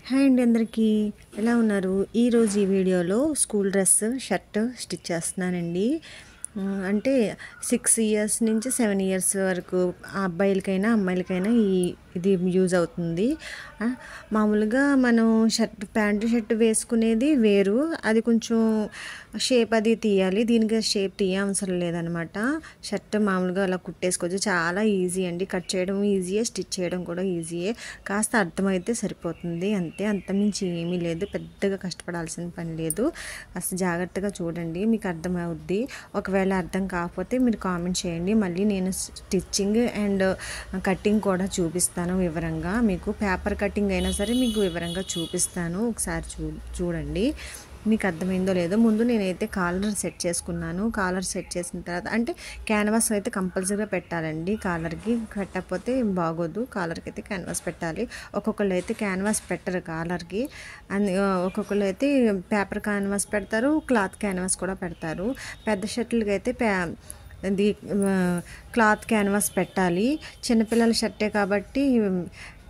Hi అండి అందరికీ ఎలా ఉన్నారు? ఈరోజు ఈ వీడియోలో స్కూల్ డ్రెస్ షర్ట్ స్టిచ్ చేస్తున్నానండి. అంటే 6 ఇయర్స్ నుంచి 7 ఇయర్స్ వరకు అబ్బాయిలకైనా అమ్మాయిలకైనా ఇది యూజ్ అవుతుంది. మామూలుగా మనం ప్యాంటు షర్ట్ వేసుకునేది వేరు, అది కొంచెం షేప్ అది తీయాలి. దీనికి షేప్ తీయవసరం లేదనమాట. షర్ట్ మామూలుగా అలా కుట్టేసుకోవచ్చు. చాలా ఈజీ అండి, కట్ చేయడం ఈజీయే, స్టిచ్ చేయడం కూడా ఈజీయే. కాస్త అర్థమైతే సరిపోతుంది అంతే, అంతమించి ఏమీ లేదు. పెద్దగా కష్టపడాల్సిన పని లేదు. కాస్త జాగ్రత్తగా చూడండి, మీకు అర్థమవుద్ది. ఒకవేళ అర్థం కాకపోతే మీరు కామెంట్ చేయండి, మళ్ళీ నేను స్టిచ్చింగ్ అండ్ కటింగ్ కూడా చూపిస్తాను వివరంగా. మీకు పేపర్ కటింగ్ అయినా సరే మీకు వివరంగా చూపిస్తాను, ఒకసారి చూడండి మీకు అర్థమైందో లేదో. ముందు నేనైతే కాలర్ సెట్ చేసుకున్నాను. కాలర్ సెట్ చేసిన తర్వాత అంటే క్యాన్వాస్ అయితే కంపల్సరీగా పెట్టాలండి. కాలర్కి పెట్టకపోతే బాగోదు. కాలర్కి అయితే క్యాన్వాస్ పెట్టాలి. ఒక్కొక్కళ్ళు అయితే క్యాన్వాస్ పెట్టరు కాలర్కి, ఒక్కొక్కళ్ళు అయితే పేపర్ క్యాన్వాస్ పెడతారు, క్లాత్ క్యాన్వాస్ కూడా పెడతారు. పెద్ద షర్ట్లకి అయితే ఇది క్లాత్ క్యాన్వాస్ పెట్టాలి. చిన్నపిల్లల షర్టే కాబట్టి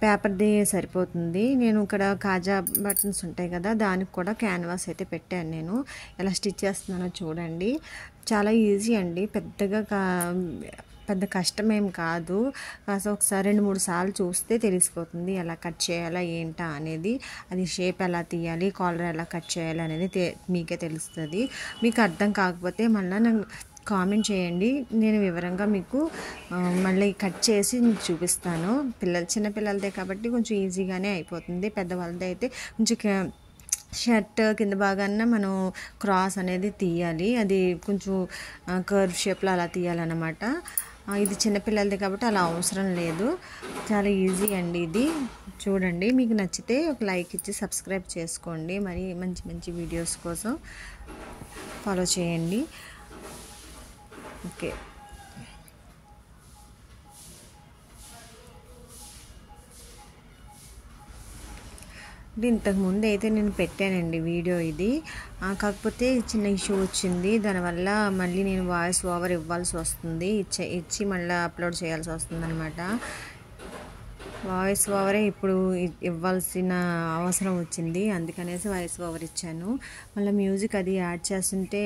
పేపర్ది సరిపోతుంది. నేను ఇక్కడ కాజా బటన్స్ ఉంటాయి కదా, దానికి కూడా క్యాన్వాస్ అయితే పెట్టాను. నేను ఎలా స్టిచ్ చేస్తున్నానో చూడండి. చాలా ఈజీ అండి, పెద్ద కష్టమేం కాదు. కాస్త ఒకసారి 2-3 సార్లు చూస్తే తెలిసిపోతుంది ఎలా కట్ చేయాలా ఏంటా అనేది. అది షేప్ ఎలా తీయాలి, కాలర్ ఎలా కట్ చేయాలి అనేది మీకే తెలుస్తుంది. మీకు అర్థం కాకపోతే మళ్ళీ నాకు కామెంట్ చేయండి, నేను వివరంగా మీకు మళ్ళీ కట్ చేసి చూపిస్తాను. చిన్న పిల్లలదే కాబట్టి కొంచెం ఈజీగానే అయిపోతుంది. పెద్దవాళ్ళదే అయితే కొంచెం షర్ట్ కింద భాగాన మనం క్రాస్ అనేది తీయాలి, అది కొంచెం కర్వ్ షేప్లో అలా తీయాలన్నమాట. ఇది చిన్నపిల్లలది కాబట్టి అలా అవసరం లేదు. చాలా ఈజీ అండి ఇది. చూడండి, మీకు నచ్చితే ఒక లైక్ ఇచ్చి సబ్స్క్రైబ్ చేసుకోండి. మరి మంచి మంచి వీడియోస్ కోసం ఫాలో చేయండి. ఓకే, ఇంతకుముందు అయితే నేను పెట్టానండి వీడియో ఇది, కాకపోతే చిన్న ఇష్యూ వచ్చింది. దానివల్ల మళ్ళీ నేను వాయిస్ ఓవర్ ఇవ్వాల్సి వస్తుంది, ఇచ్చి మళ్ళీ అప్లోడ్ చేయాల్సి వస్తుంది అనమాట. వాయిస్ ఓవరే ఇప్పుడు ఇవ్వాల్సిన అవసరం వచ్చింది, అందుకనేసి వాయిస్ ఓవర్ ఇచ్చాను. మళ్ళీ మ్యూజిక్ అది యాడ్ చేస్తుంటే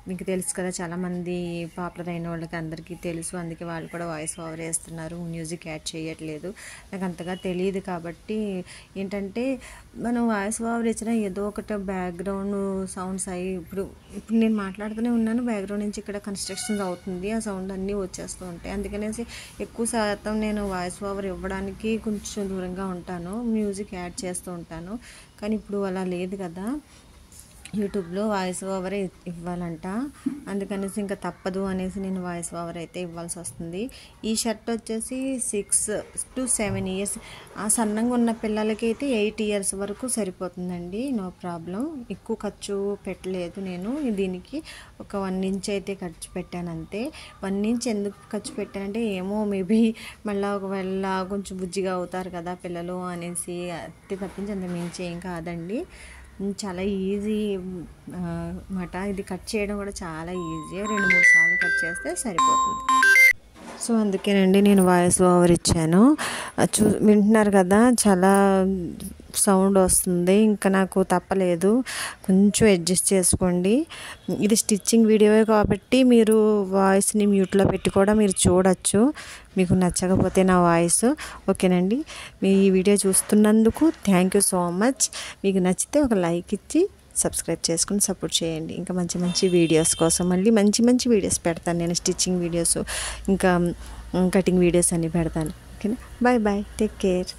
మీకు తెలుసు కదా, చాలామంది పాపులర్ అయిన వాళ్ళకి అందరికీ తెలుసు, అందుకే వాళ్ళు కూడా వాయిస్ ఓవర్ వేస్తున్నారు, మ్యూజిక్ యాడ్ చేయట్లేదు. నాకు అంతగా తెలియదు కాబట్టి ఏంటంటే మనం వాయిస్ ఓవర్ ఇచ్చినా ఏదో ఒకటి బ్యాక్గ్రౌండ్ సౌండ్స్ అయ్యి ఇప్పుడు నేను మాట్లాడుతూనే ఉన్నాను, బ్యాక్గ్రౌండ్ నుంచి ఇక్కడ కన్స్ట్రక్షన్స్ అవుతుంది, ఆ సౌండ్ అన్నీ వచ్చేస్తూ ఉంటాయి. అందుకనేసి ఎక్కువ శాతం నేను వాయిస్ ఓవర్ ఇవ్వడానికి కొంచెం దూరంగా ఉంటాను, మ్యూజిక్ యాడ్ చేస్తూ ఉంటాను. కానీ ఇప్పుడు అలా లేదు కదా, యూట్యూబ్లో వాయిస్ ఓవర్ ఇవ్వాలంట, అందుకనేసి ఇంకా తప్పదు అనేసి నేను వాయిస్ ఓవర్ అయితే ఇవ్వాల్సి వస్తుంది. ఈ షర్ట్ వచ్చేసి 6 to 7 ఇయర్స్, ఆ సన్నంగా ఉన్న పిల్లలకి అయితే 8 ఇయర్స్ వరకు సరిపోతుందండి, నో ప్రాబ్లం. ఎక్కువ ఖర్చు పెట్టలేదు నేను దీనికి, ఒక 1 ఇంచ్ అయితే ఖర్చు పెట్టాను అంతే. 1 ఇంచ్ ఎందుకు ఖర్చు పెట్టానంటే ఏమో మేబీ మళ్ళీ ఒకవేళ కొంచెం బుజ్జిగా అవుతారు కదా పిల్లలు అనేసి, అతి తప్పించి అంత మించి ఏం కాదండి. చాలా ఈజీ మాట, ఇది కట్ చేయడం కూడా చాలా ఈజీ, 2-3 సార్లు కట్ చేస్తే సరిపోతుంది. సో అందుకేనండి నేను వాయిస్ ఓవర్ ఇచ్చాను. వింటున్నారు కదా, చాలా సౌండ్ వస్తుంది, ఇంకా నాకు తప్పలేదు, కొంచెం అడ్జస్ట్ చేసుకోండి. ఇది స్టిచ్చింగ్ వీడియోవే కాబట్టి మీరు వాయిస్ని మ్యూట్లో పెట్టి కూడా మీరు చూడొచ్చు, మీకు నచ్చకపోతే నా వాయిస్. ఓకేనండి, మీ ఈ వీడియో చూస్తున్నందుకు థ్యాంక్ యూ సో మచ్. మీకు నచ్చితే ఒక లైక్ ఇచ్చి సబ్స్క్రైబ్ చేసుకుని సపోర్ట్ చేయండి. ఇంకా మంచి మంచి వీడియోస్ కోసం మళ్ళీ మంచి మంచి వీడియోస్ పెడతాను నేను, స్టిచ్చింగ్ వీడియోస్ ఇంకా కటింగ్ వీడియోస్ అన్నీ పెడతాను. ఓకేనా, బాయ్ బాయ్, టేక్ కేర్.